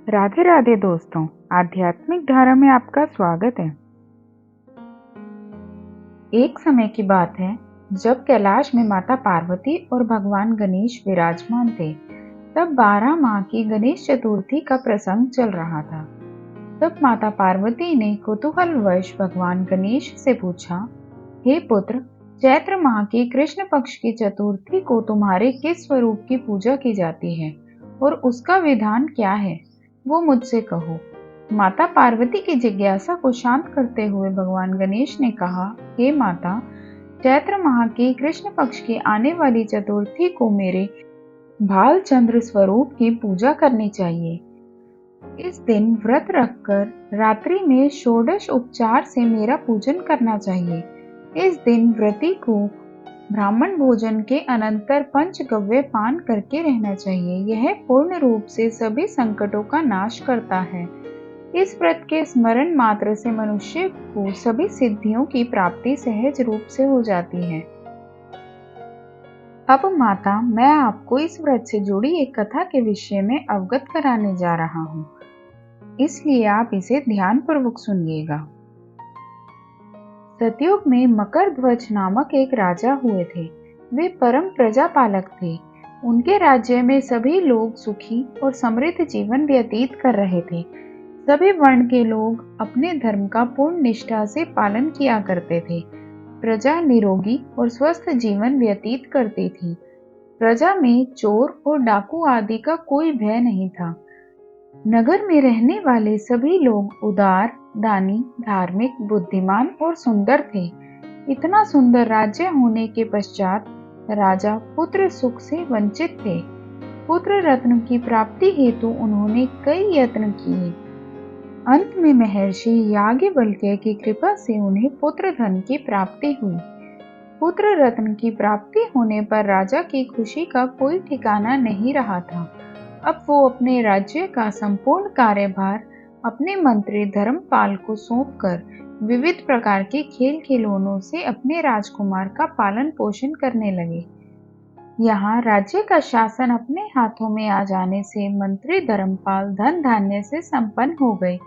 राधे राधे दोस्तों, आध्यात्मिक धारा में आपका स्वागत है। एक समय की बात है जब कैलाश में माता पार्वती और भगवान गणेश विराजमान थे। तब 12 माह की गणेश चतुर्थी का प्रसंग चल रहा था। तब माता पार्वती ने कुतूहलवश भगवान गणेश से पूछा, हे पुत्र, चैत्र माह की कृष्ण पक्ष की चतुर्थी को तुम्हारे किस स्वरूप की पूजा की जाती है और उसका विधान क्या है, वो मुझसे कहो। माता पार्वती की जिज्ञासा को शांत करते हुए भगवान गणेश ने कहा, हे माता, चैत्र माह की कृष्ण पक्ष की आने वाली चतुर्थी को मेरे भालचंद्र स्वरूप की पूजा करनी चाहिए। इस दिन व्रत रखकर रात्रि में षोडश उपचार से मेरा पूजन करना चाहिए। इस दिन व्रती को ब्राह्मण भोजन के अनंतर पंचगव्य पान करके रहना चाहिए। यह पूर्ण रूप से सभी संकटों का नाश करता है। इस व्रत के स्मरण मात्र से मनुष्य को सभी सिद्धियों की प्राप्ति सहज रूप से हो जाती है। अब माता, मैं आपको इस व्रत से जुड़ी एक कथा के विषय में अवगत कराने जा रहा हूँ, इसलिए आप इसे ध्यानपूर्वक सुनिएगा। सतयुग में मकरध्वज नामक एक राजा हुए थे। वे परम प्रजापालक थे। उनके राज्य में सभी लोग सुखी और समृद्ध जीवन व्यतीत कर रहे थे। सभी वर्ण के लोग अपने धर्म का पूर्ण निष्ठा से पालन किया करते थे। प्रजा निरोगी और स्वस्थ जीवन व्यतीत करती थी। प्रजा में चोर और डाकू आदि का कोई भय नहीं था। नगर में रहने वाले सभी लोग उदार, दानी, धार्मिक, बुद्धिमान और सुंदर थे। इतना सुंदर राज्य होने के पश्चात राजा पुत्र सुख से वंचित थे। पुत्र रत्न की प्राप्ति हेतु उन्होंने कई यत्न किए। अंत में महर्षि याज्ञवल्क्य की कृपा से उन्हें पुत्र धन की प्राप्ति हुई। पुत्र रत्न की प्राप्ति होने पर राजा की खुशी का कोई ठिकाना नहीं रहा था। अब वो अपने राज्य का संपूर्ण कार्यभार अपने मंत्री धर्मपाल को सौंपकर विविध प्रकार के खेल खिलौनों से अपने राजकुमार का पालन पोषण करने लगे। यहाँ राज्य का शासन अपने हाथों में आ जाने से मंत्री धर्मपाल धन धान्य से संपन्न हो गए।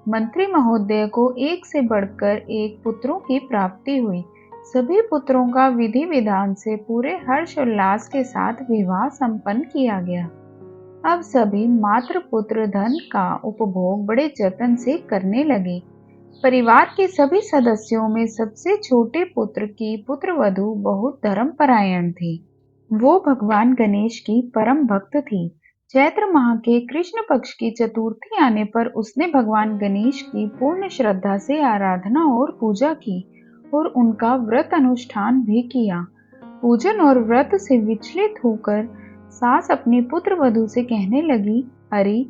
मंत्री महोदय को एक से बढ़कर एक पुत्रों की प्राप्ति हुई। सभी पुत्रों का विधि विधान से पूरे हर्ष उल्लास के साथ विवाह संपन्न किया गया। अब सभी मात्र पुत्र धन का उपभोग बड़े जतन से करने लगे। परिवार के सभी सदस्यों में सबसे छोटे पुत्र की पुत्रवधू बहुत धर्मपरायण थी। वो भगवान गणेश की परम भक्त थी। चैत्र माह के कृष्ण पक्ष की चतुर्थी आने पर उसने भगवान गणेश की पूर्ण श्रद्धा से आराधना और पूजा की और उनका व्रत अनुष्ठान भी किया। पूजन और व्रत से विचलित होकर सास अपनी पुत्र वधू से कहने लगी, अरे,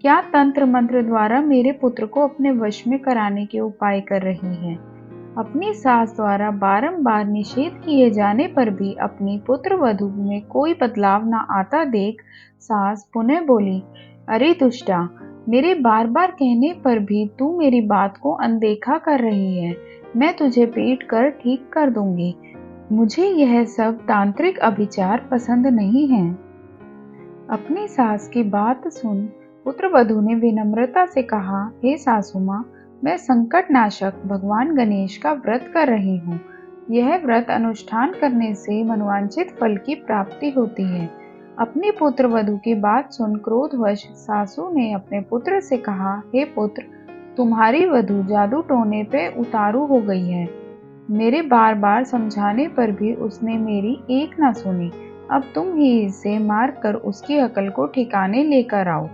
क्या तंत्र मंत्र द्वारा मेरे पुत्र को अपने वश में कराने के उपाय कर रही है। अपनी सास द्वारा बारंबार निषेध किए जाने पर भी अपनी पुत्र वधू में कोई बदलाव न आता देख सास पुनः बोली, अरे दुष्टा, मेरे बार बार कहने पर भी तू मेरी बात को अनदेखा कर रही है। मैं तुझे पीट कर ठीक कर दूंगी। मुझे यह सब तांत्रिक अभिचार पसंद नहीं है। अपनी सास की बात सुन पुत्रवधू ने विनम्रता से कहा, हे सासू माँ, मैं संकट नाशक भगवान गणेश का व्रत कर रही हूँ। यह व्रत अनुष्ठान करने से मनोवांछित फल की प्राप्ति होती है। अपनी पुत्र वधू की बात सुन क्रोधवश सासू ने अपने पुत्र से कहा, हे पुत्र, तुम्हारी वधू जादू टोने पे उतारू हो गई है। मेरे बार बार समझाने पर भी उसने मेरी एक ना सुनी। अब तुम ही इसे मार कर उसकी अकल को ठिकाने लेकर आओ।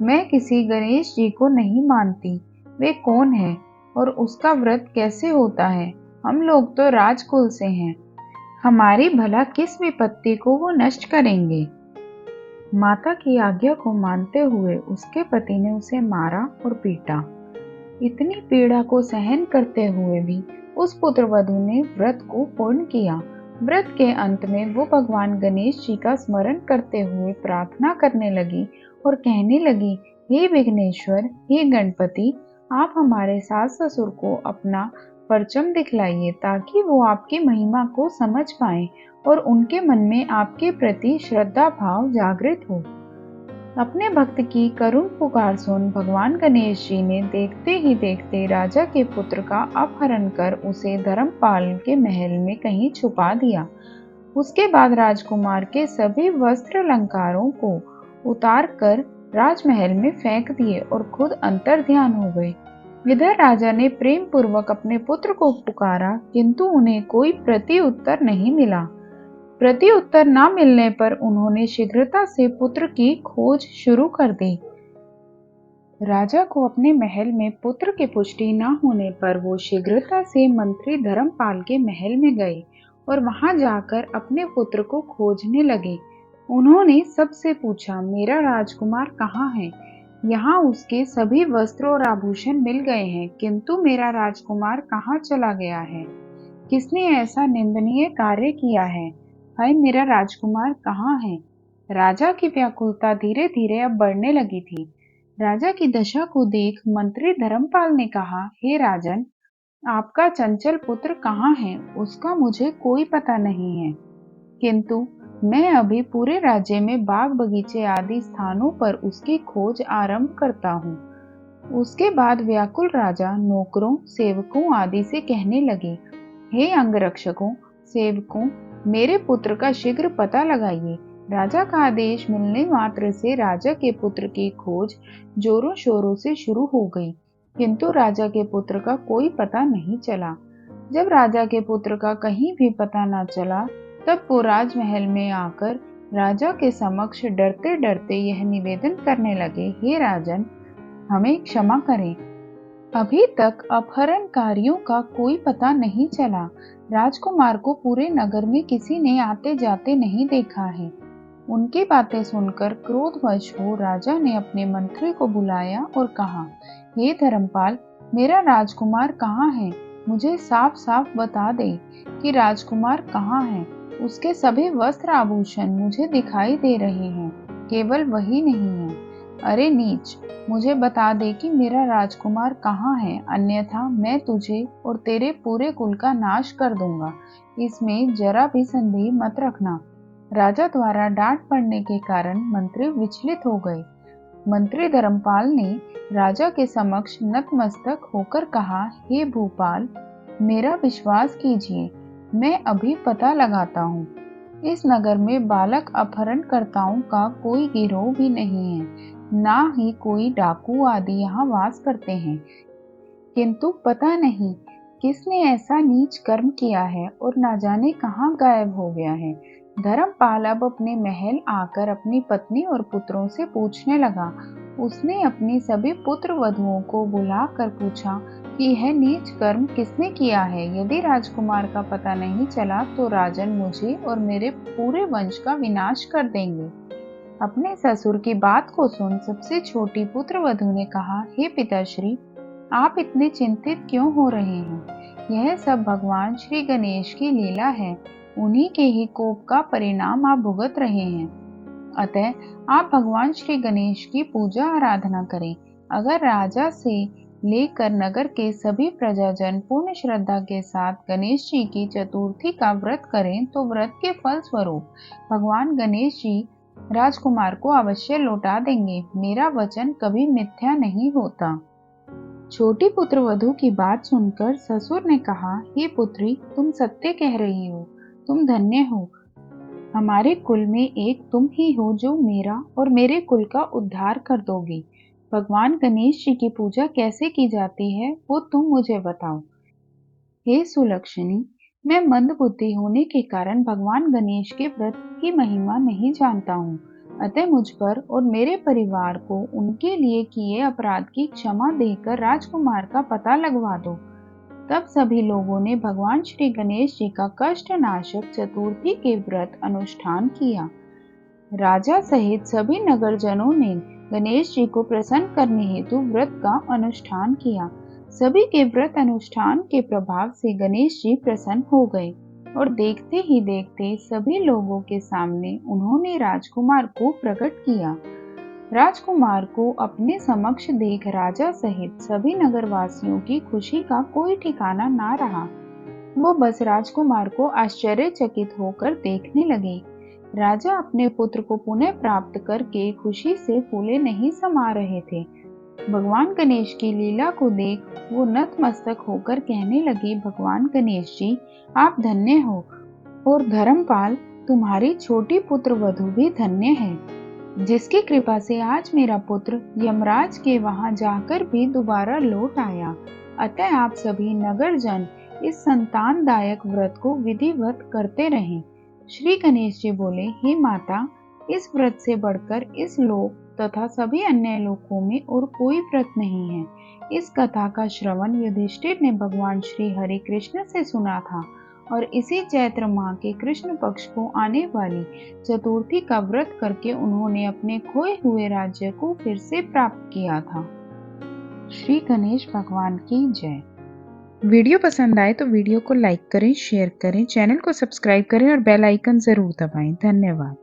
मैं किसी गणेश जी को नहीं मानती। वे कौन है और उसका व्रत कैसे होता है? हम लोग तो राजकुल से हैं। हमारी भला किस विपत्ति को वो नष्ट करेंगे? माता की आज्ञा को मानते हुए उसके पति ने उसे मारा और पीटा। इतनी पीड़ा को सहन करते हुए भी उस पुत्रवधू ने व्रत को पूर्ण किया। व्रत के अंत में वो भगवान गणेश जी का स्मरण करते हुए प्रार्थना करने लगी और कहने लगी, हे विघ्नेश्वर, हे गणपति, आप हमारे सास ससुर को अपना परचम दिखलाइए ताकि वो आपकी महिमा को समझ पाए और उनके मन में आपके प्रति श्रद्धा भाव जागृत हो। अपने भक्त की करुण पुकार सुन भगवान गणेश जी ने देखते ही देखते राजा के पुत्र का अपहरण कर उसे धर्मपाल के महल में कहीं छुपा दिया। उसके बाद राजकुमार के सभी वस्त्र अलंकारों को उतार कर राजमहल में फेंक दिए और खुद अंतर्ध्यान हो गए। इधर राजा ने प्रेम पूर्वक अपने पुत्र को पुकारा, किंतु उन्हें कोई प्रति उत्तर नहीं मिला। प्रति उत्तर न मिलने पर उन्होंने शीघ्रता से पुत्र की खोज शुरू कर दी। राजा को अपने महल में पुत्र की पुष्टि न होने पर वो शीघ्रता से मंत्री धर्मपाल के महल में गए और वहां जाकर अपने पुत्र को खोजने लगे। उन्होंने सबसे पूछा, मेरा राजकुमार कहाँ है? यहाँ उसके सभी वस्त्र और आभूषण मिल गए हैं, किंतु मेरा राजकुमार कहाँ चला गया है? किसने ऐसा निंदनीय कार्य किया है? हाय, मेरा राजकुमार कहाँ है? राजा की व्याकुलता धीरे धीरे अब बढ़ने लगी थी। राजा की दशा को देख मंत्री धर्मपाल ने कहा, हे राजन, आपका चंचल पुत्र कहाँ है? उसका मुझे कोई पता नहीं है, किंतु मैं अभी पूरे राज्य में बाग बगीचे आदि स्थानों पर उसकी खोज आरंभ करता हूँ। उसके बाद व्याकुल राजा नौकरों, सेवकों आदि से कहने लगे, हे अंगरक्षकों, सेवकों, मेरे पुत्र का शीघ्र पता लगाइए। राजा का आदेश मिलने मात्र से राजा के पुत्र की खोज जोरों शोरों से शुरू हो गई, किंतु राजा के पुत्र का कोई पता नहीं चला। जब राजा के पुत्र का कहीं भी पता न चला, तब वो राजमहल में आकर राजा के समक्ष डरते डरते यह निवेदन करने लगे, हे राजन, हमें क्षमा करें। अभी तक अपहरणकारियों का कोई पता नहीं चला। राजकुमार को पूरे नगर में किसी ने आते जाते नहीं देखा है। उनकी बातें सुनकर क्रोधवश हो राजा ने अपने मंत्री को बुलाया और कहा, हे धर्मपाल, मेरा राजकुमार कहाँ है? मुझे साफ साफ बता दे कि राजकुमार कहाँ है। उसके सभी वस्त्र आभूषण मुझे दिखाई दे रहे हैं, केवल वही नहीं है। अरे नीच, मुझे बता दे कि मेरा राजकुमार कहाँ है, अन्यथा मैं तुझे और तेरे पूरे कुल का नाश कर दूंगा। इसमें जरा भी संदेह मत रखना। राजा द्वारा डांट पड़ने के कारण मंत्री विचलित हो गए। मंत्री धर्मपाल ने राजा के समक्ष नतमस्तक होकर कहा, हे भूपाल, मेरा विश्वास कीजिए, मैं अभी पता लगाता हूँ। इस नगर में बालक अपहरणकर्ताओं का कोई गिरोह भी नहीं है, ना ही कोई डाकू आदि यहाँ वास करते हैं, किंतु पता नहीं किसने ऐसा नीच कर्म किया है और न जाने कहाँ गायब हो गया है। धर्मपाल अब अपने महल आकर अपनी पत्नी और पुत्रों से पूछने लगा। उसने अपनी सभी पुत्र वधुओं को बुलाकर पूछा कि यह नीच कर्म किसने किया है। यदि राजकुमार का पता नहीं चला तो राजन मुझे और मेरे पूरे वंश का विनाश कर देंगे। अपने ससुर की बात को सुन सबसे छोटी पुत्र वधु ने कहा, हे पिताश्री, आप इतने चिंतित क्यों हो रहे हैं? यह सब भगवान श्री गणेश की लीला है। उन्हीं के ही कोप का परिणाम आप भुगत रहे हैं। अतः आप भगवान श्री गणेश की पूजा आराधना करें। अगर राजा से लेकर नगर के सभी प्रजाजन पूर्ण श्रद्धा के साथ गणेश जी की चतुर्थी का व्रत करें तो व्रत के फल स्वरूप भगवान गणेश जी राजकुमार को अवश्य लौटा देंगे। मेरा वचन कभी मिथ्या नहीं होता। छोटी पुत्र वधु की बात सुनकर ससुर ने कहा, हे पुत्री, तुम सत्य कह रही हो, तुम धन्य हो। हमारे कुल में एक तुम ही हो जो मेरा और मेरे कुल का उद्धार कर दोगी। भगवान गणेश जी की पूजा कैसे की जाती है वो तुम मुझे बताओ। हे सुलक्षणी, मैं मंदबुद्धि होने के कारण भगवान गणेश के व्रत की महिमा नहीं जानता हूँ। अतः मुझ पर और मेरे परिवार को उनके लिए किए अपराध की क्षमा देकर राजकुमार का पता लगवा दो। तब सभी लोगों ने भगवान श्री गणेश जी का कष्ट नाशक चतुर्थी के व्रत अनुष्ठान किया। राजा सहित सभी नगरजनों ने गणेश जी को प्रसन्न करने हेतु व्रत का अनुष्ठान किया। सभी के व्रत अनुष्ठान के प्रभाव से गणेश जी प्रसन्न हो गए और देखते ही देखते सभी लोगों के सामने उन्होंने राजकुमार को प्रकट किया। राजकुमार को अपने समक्ष देख राजा सहित सभी नगरवासियों की खुशी का कोई ठिकाना ना रहा। वो बस राजकुमार को आश्चर्यचकित होकर देखने लगे। राजा अपने पुत्र को पुनः प्राप्त करके खुशी से फूले नहीं समा रहे थे। भगवान गणेश की लीला को देख वो नतमस्तक होकर कहने लगी, भगवान गणेश जी, आप धन्य हो और धर्मपाल, तुम्हारी छोटी पुत्र वधू भी धन्य है, जिसकी कृपा से आज मेरा पुत्र यमराज के वहां जाकर भी दोबारा लौट आया। अतः आप सभी नगर जन इस संतानदायक व्रत को विधिवत करते रहें। श्री गणेश जी बोले, हे माता, इस व्रत से बढ़कर इस लोक तथा सभी अन्य लोकों में और कोई व्रत नहीं है। इस कथा का श्रवण युधिष्ठिर ने भगवान श्री हरि कृष्ण से सुना था और इसी चैत्र माह के कृष्ण पक्ष को आने वाली चतुर्थी का व्रत करके उन्होंने अपने खोए हुए राज्य को फिर से प्राप्त किया था। श्री गणेश भगवान की जय। वीडियो पसंद आए तो वीडियो को लाइक करें, शेयर करें, चैनल को सब्सक्राइब करें और बेल आइकन जरूर दबाएं। धन्यवाद।